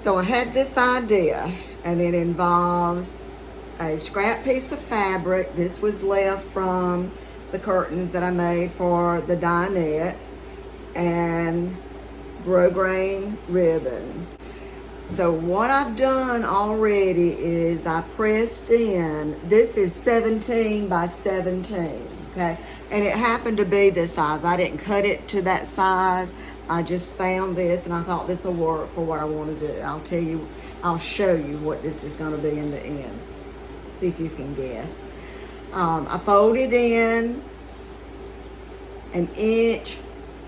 So I had this idea, and it involves a scrap piece of fabric. This was left from the curtains that I made for the dinette, and grosgrain ribbon. So what I've done already is I pressed in, this is 17 by 17, okay? And it happened to be this size. I didn't cut it to that size. I just found this and I thought this will work for what I want to do. I'll show you what this is going to be in the end. See if you can guess. I folded in an inch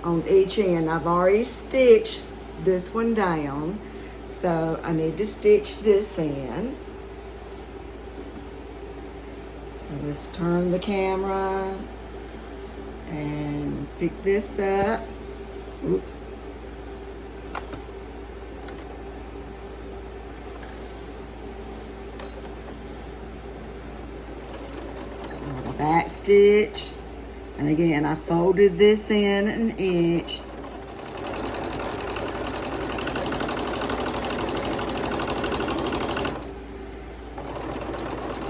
on each end. I've already stitched this one down, so I need to stitch this in. So let's turn the camera and pick this up. Oops. The back stitch, and again I folded this in an inch.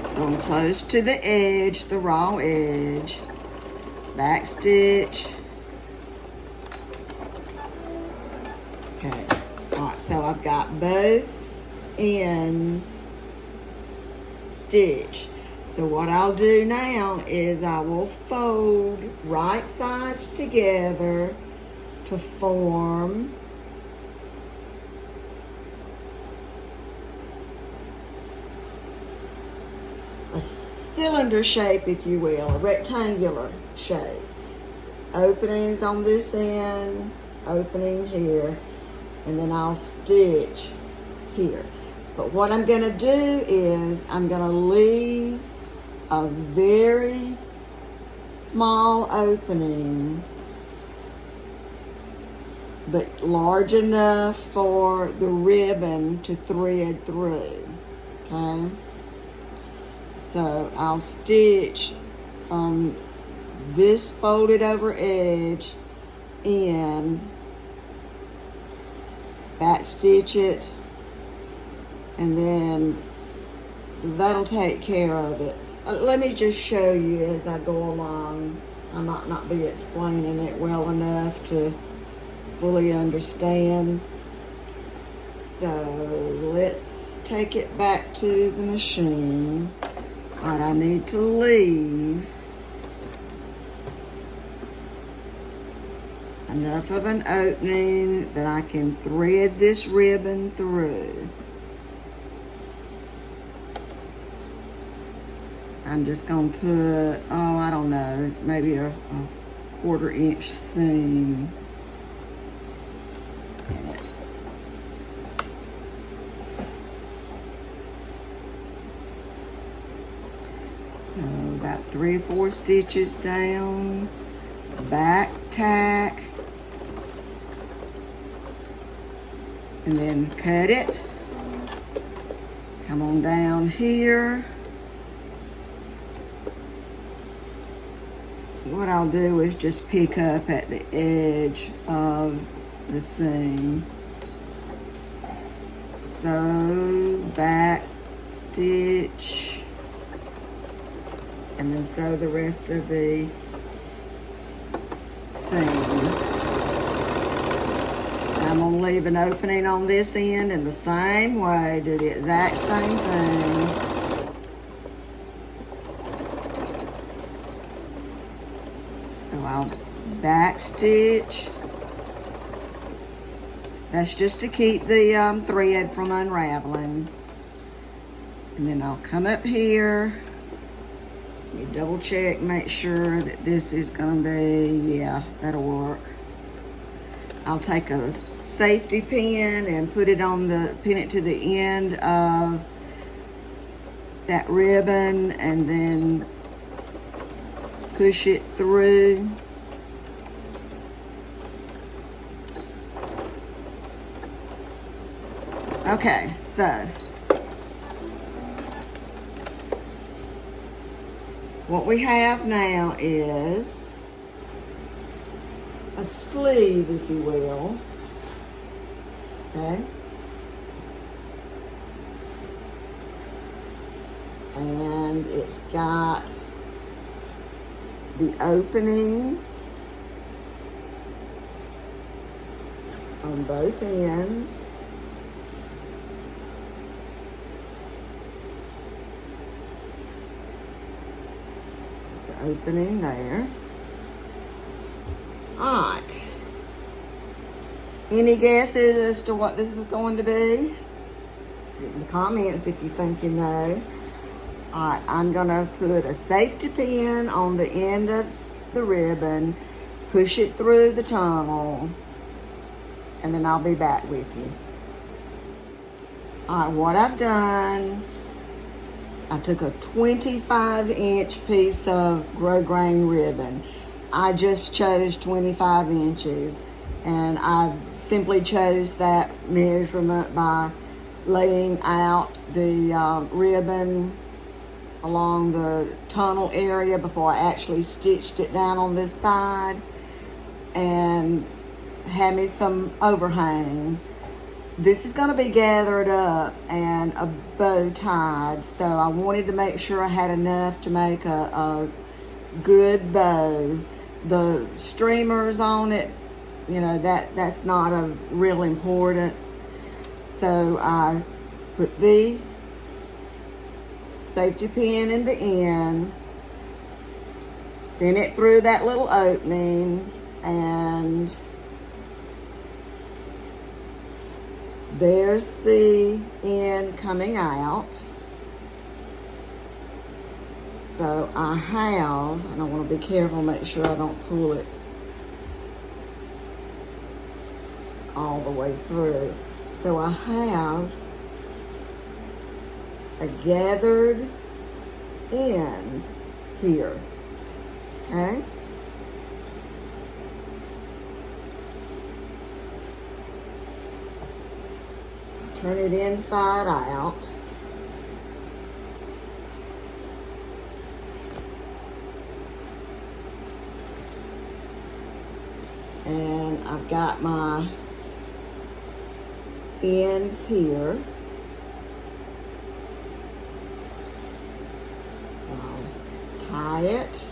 So I'm close to the edge, the raw edge. Back stitch. Okay, all right, so I've got both ends stitched. So what I'll do now is I will fold right sides together to form a cylinder shape, if you will, a rectangular shape. Openings on this end, opening here, and then I'll stitch here. But what I'm gonna do is I'm gonna leave a very small opening, but large enough for the ribbon to thread through, okay? So I'll stitch from this folded over edge in, back stitch it, and then that'll take care of it. Let me just show you as I go along. I might not be explaining it well enough to fully understand. So let's take it back to the machine. All right, I need to leave enough of an opening that I can thread this ribbon through. I'm just gonna put, oh, I don't know, maybe a 1/4 inch seam in it. So about 3 or 4 stitches down, back tack, and then cut it. Come on down here. What I'll do is just pick up at the edge of the seam. Sew, back stitch, and then sew the rest of the seam. I'm gonna leave an opening on this end in the same way, do the exact same thing. So I'll back stitch. That's just to keep the thread from unraveling. And then I'll come up here. You double check, make sure that this is gonna be, yeah, that'll work. I'll take a safety pin and put it on pin it to the end of that ribbon, and then push it through. Okay, so what we have now is a sleeve, if you will. Okay. and it's got the opening on both ends. There's the opening there. All right. Any guesses as to what this is going to be? Put in the comments if you think you know. All right, I'm gonna put a safety pin on the end of the ribbon, push it through the tunnel, and then I'll be back with you. All right, what I've done, I took a 25-inch piece of grosgrain ribbon. I just chose 25 inches, and I simply chose that measurement by laying out the ribbon along the tunnel area before I actually stitched it down on this side, and had me some overhang. This is going to be gathered up and a bow tied, so I wanted to make sure I had enough to make a good bow. The streamers on it, you know, that's not of real importance. So I put the safety pin in the end, sent it through that little opening, and there's the end coming out. So I have, and I want to be careful, make sure I don't pull it all the way through. So I have a gathered end here, okay? Turn it inside out. And I've got my ends here. So I'll tie it.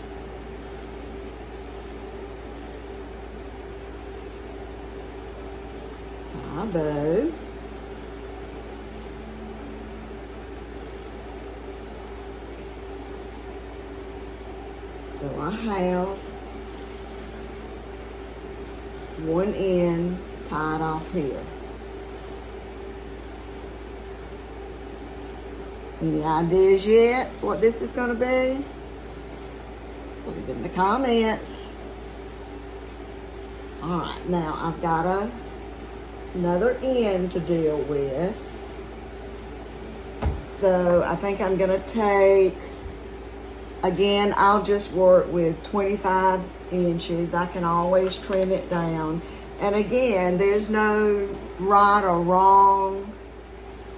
Tie a bow. So I have one end tied off here. Any ideas yet what this is going to be? Leave it in the comments. All right, now I've got another end to deal with. So I think I'm going to take, again, I'll just work with 25 inches. I can always trim it down. And again, there's no right or wrong.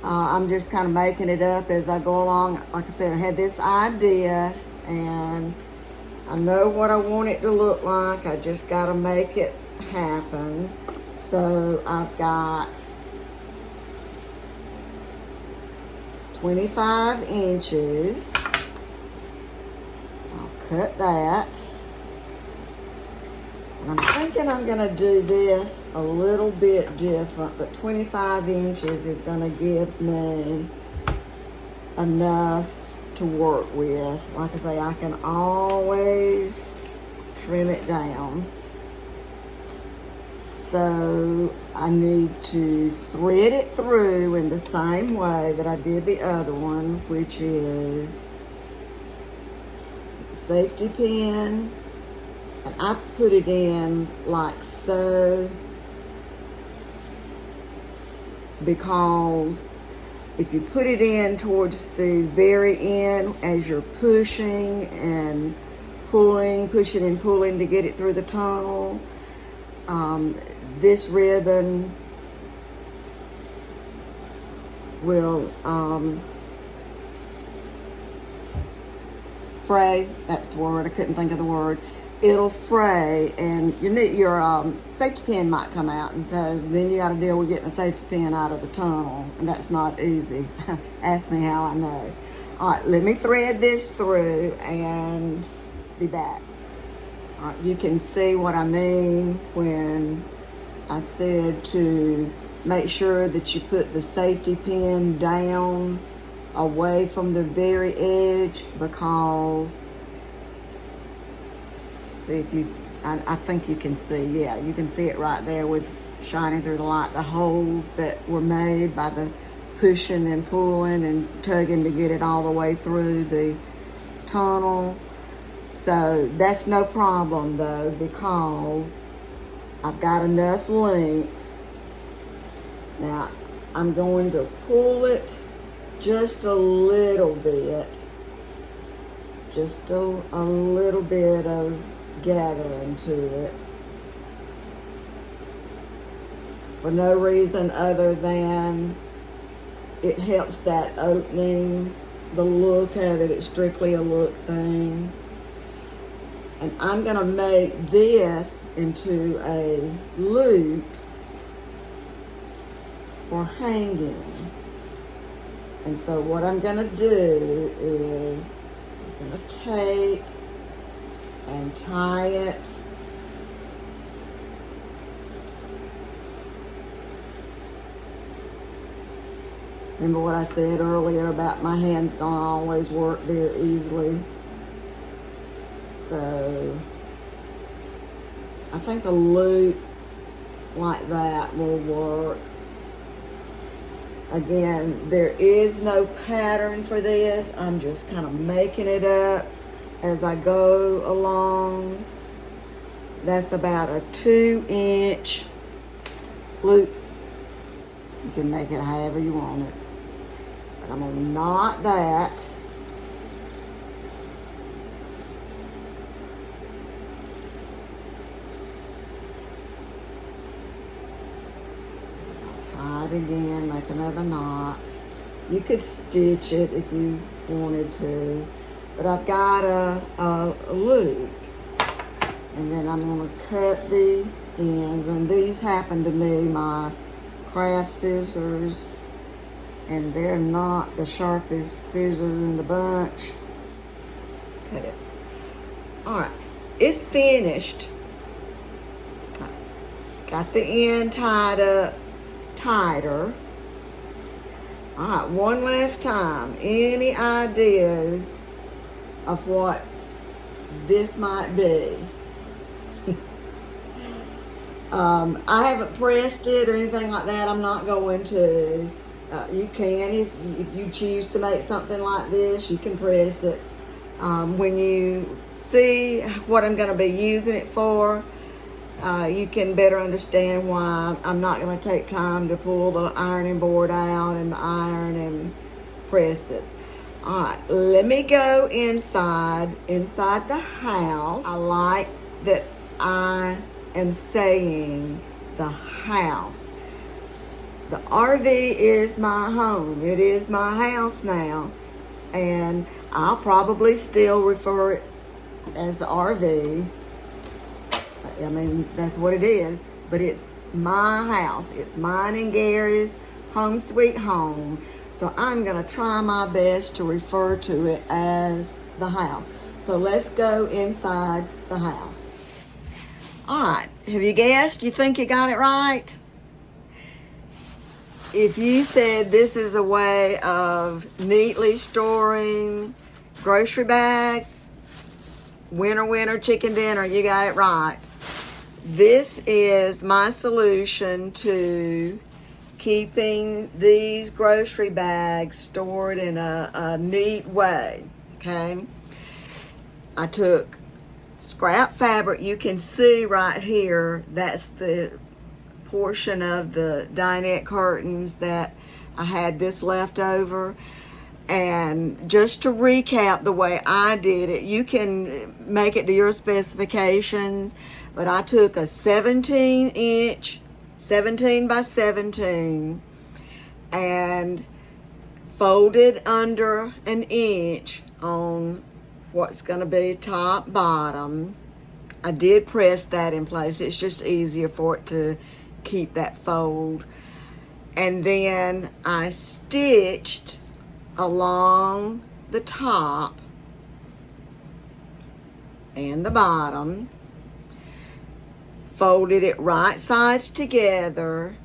I'm just kind of making it up as I go along. Like I said, I had this idea and I know what I want it to look like. I just got to make it happen. So I've got 25 inches. I'll cut that. And I'm thinking I'm going to do this a little bit different, but 25 inches is going to give me enough to work with. Like I say, I can always trim it down. So I need to thread it through in the same way that I did the other one, which is safety pin. And I put it in like so, because if you put it in towards the very end as you're pushing and pulling, pushing and pulling to get it through the tunnel, this ribbon will fray. That's the word. I couldn't think of the word. It'll fray, and your safety pin might come out, and so then you got to deal with getting a safety pin out of the tunnel, and that's not easy. Ask me how I know. All right, let me thread this through and be back. All right, you can see what I mean when I said to make sure that you put the safety pin down away from the very edge, because see if you, I think you can see, yeah, you can see it right there with shining through the light, the holes that were made by the pushing and pulling and tugging to get it all the way through the tunnel. So that's no problem though, because I've got enough length. Now I'm going to pull it just a little bit, just a little bit of gathering to it, for no reason other than it helps that opening, the look of it. It's strictly a look thing. And I'm going to make this into a loop for hanging. And so what I'm going to do is I'm going to take and tie it remember what I said earlier about my hands don't always work very easily. So I think a loop like that will work. Again, there is no pattern for this. I'm just kind of making it up as I go along. That's about a 2-inch loop. You can make it however you want it. But I'm gonna knot that. Tie it again, make another knot. You could stitch it if you wanted to, but I've got a loop. And then I'm gonna cut the ends, and these happen to be my craft scissors, and they're not the sharpest scissors in the bunch. Cut it. All right, it's finished. Got the end tied up tighter. All right, one last time. Any ideas of what this might be? I haven't pressed it or anything like that. I'm not going to. You can, if you choose to make something like this, you can press it. When you see what I'm going to be using it for, you can better understand why I'm not going to take time to pull the ironing board out and the iron and press it. All right, let me go inside the house. I like that I am saying the house. The RV is my home. It is my house now. And I'll probably still refer it as the RV. I mean, that's what it is. But it's my house. It's mine and Gary's home sweet home. So I'm going to try my best to refer to it as the house. So let's go inside the house. All right. Have you guessed? You think you got it right? If you said this is a way of neatly storing grocery bags, winter chicken dinner, you got it right. This is my solution to keeping these grocery bags stored in a neat way, okay? I took scrap fabric. You can see right here, that's the portion of the dinette curtains that I had this left over. And just to recap the way I did it, you can make it to your specifications, but I took a 17-inch, 17 by 17, and folded under an inch on what's going to be top bottom. I did press that in place. It's just easier for it to keep that fold. And then I stitched along the top and the bottom, folded it right sides together,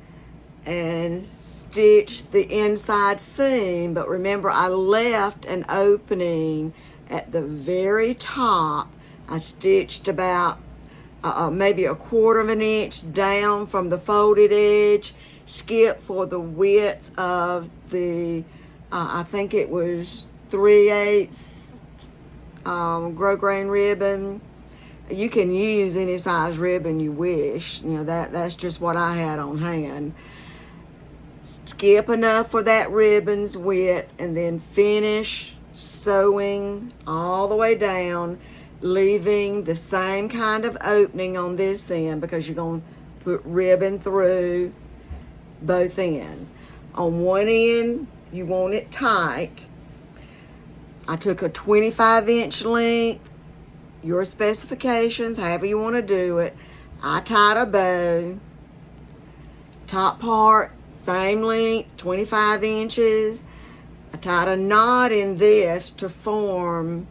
and stitched the inside seam. But remember, I left an opening at the very top. I stitched about maybe 1/4 of an inch down from the folded edge, skip for the width of the I think it was 3/8 grosgrain ribbon. You can use any size ribbon you wish. You know, that's just what I had on hand. Skip enough for that ribbon's width, and then finish sewing all the way down, leaving the same kind of opening on this end because you're going to put ribbon through both ends. On one end, you want it tight. I took a 25-inch length, your specifications, however you want to do it. I tied a bow. Top part, same length, 25 inches. I tied a knot in this to form,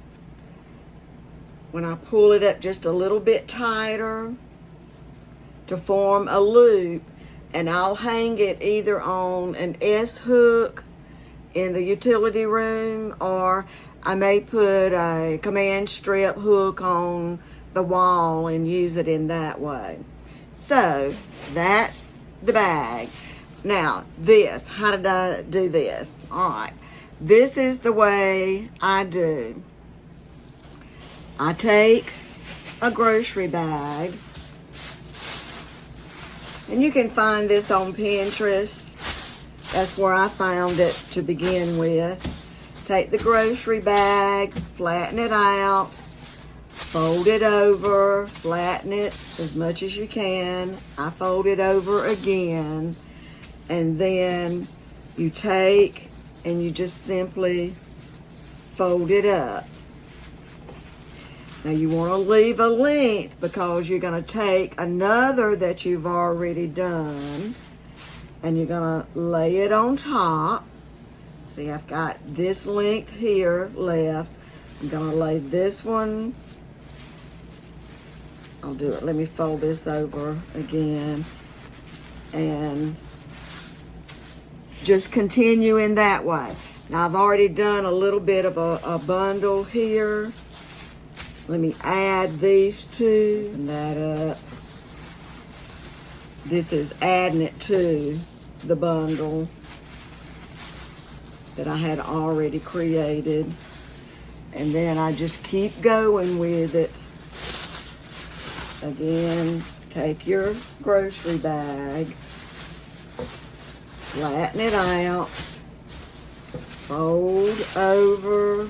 when I pull it up just a little bit tighter, to form a loop, and I'll hang it either on an S hook in the utility room, or I may put a command strip hook on the wall and use it in that way. So that's the bag. Now this, how did I do this? All right, this is the way I do. I take a grocery bag, and you can find this on Pinterest. That's where I found it to begin with. Take the grocery bag, flatten it out, fold it over, flatten it as much as you can. I fold it over again, and then you take and you just simply fold it up. Now you want to leave a length because you're going to take another that you've already done, and you're going to lay it on top. See, I've got this length here left. I'm going to lay this one. I'll do it. Let me fold this over again. And just continue in that way. Now, I've already done a little bit of a bundle here. Let me add these two and that up. This is adding it to the bundle that I had already created. And then I just keep going with it. Again, take your grocery bag, flatten it out, fold over,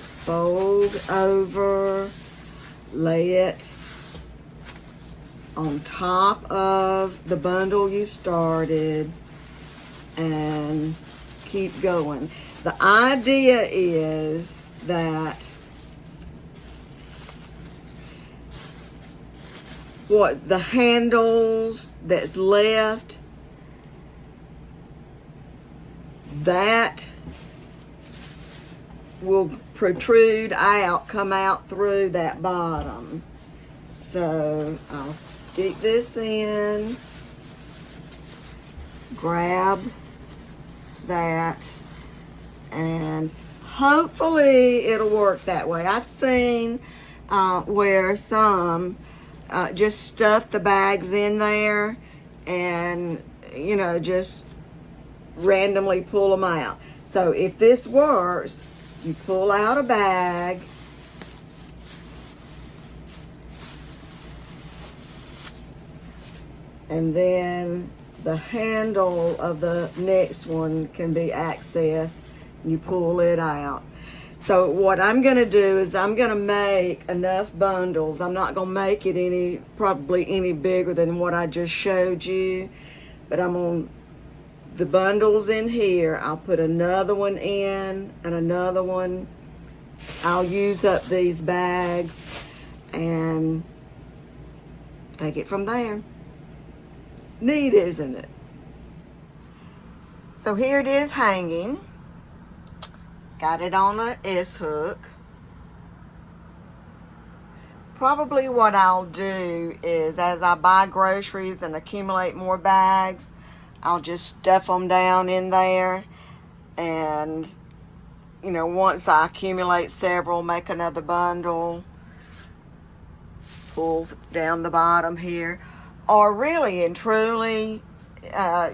lay it on top of the bundle you started, and keep going. The idea is that the handles that's left, that will protrude out, come out through that bottom. So I'll stick this in, grab that, and hopefully it'll work that way. I've seen where some just stuff the bags in there and, you know, just randomly pull them out. So if this works, you pull out a bag, and then the handle of the next one can be accessed. You pull it out. So what I'm going to do is I'm going to make enough bundles. I'm not going to make it probably any bigger than what I just showed you, but I'm on the bundles in here. I'll put another one in and another one. I'll use up these bags and take it from there. Neat, isn't it? So here it is hanging. Got it on a S-hook. Probably what I'll do is, as I buy groceries and accumulate more bags, I'll just stuff them down in there, and you know, once I accumulate several, make another bundle, pull down the bottom here. Or really and truly,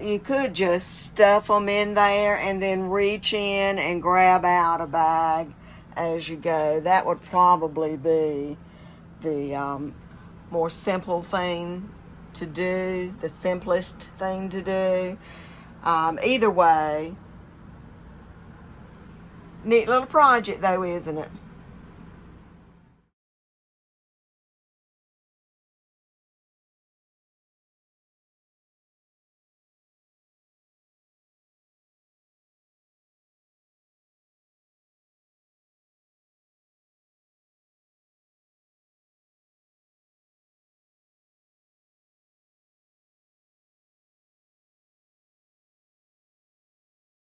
you could just stuff them in there and then reach in and grab out a bag as you go. That would probably be the more simple thing to do, the simplest thing to do. Either way, neat little project though, isn't it?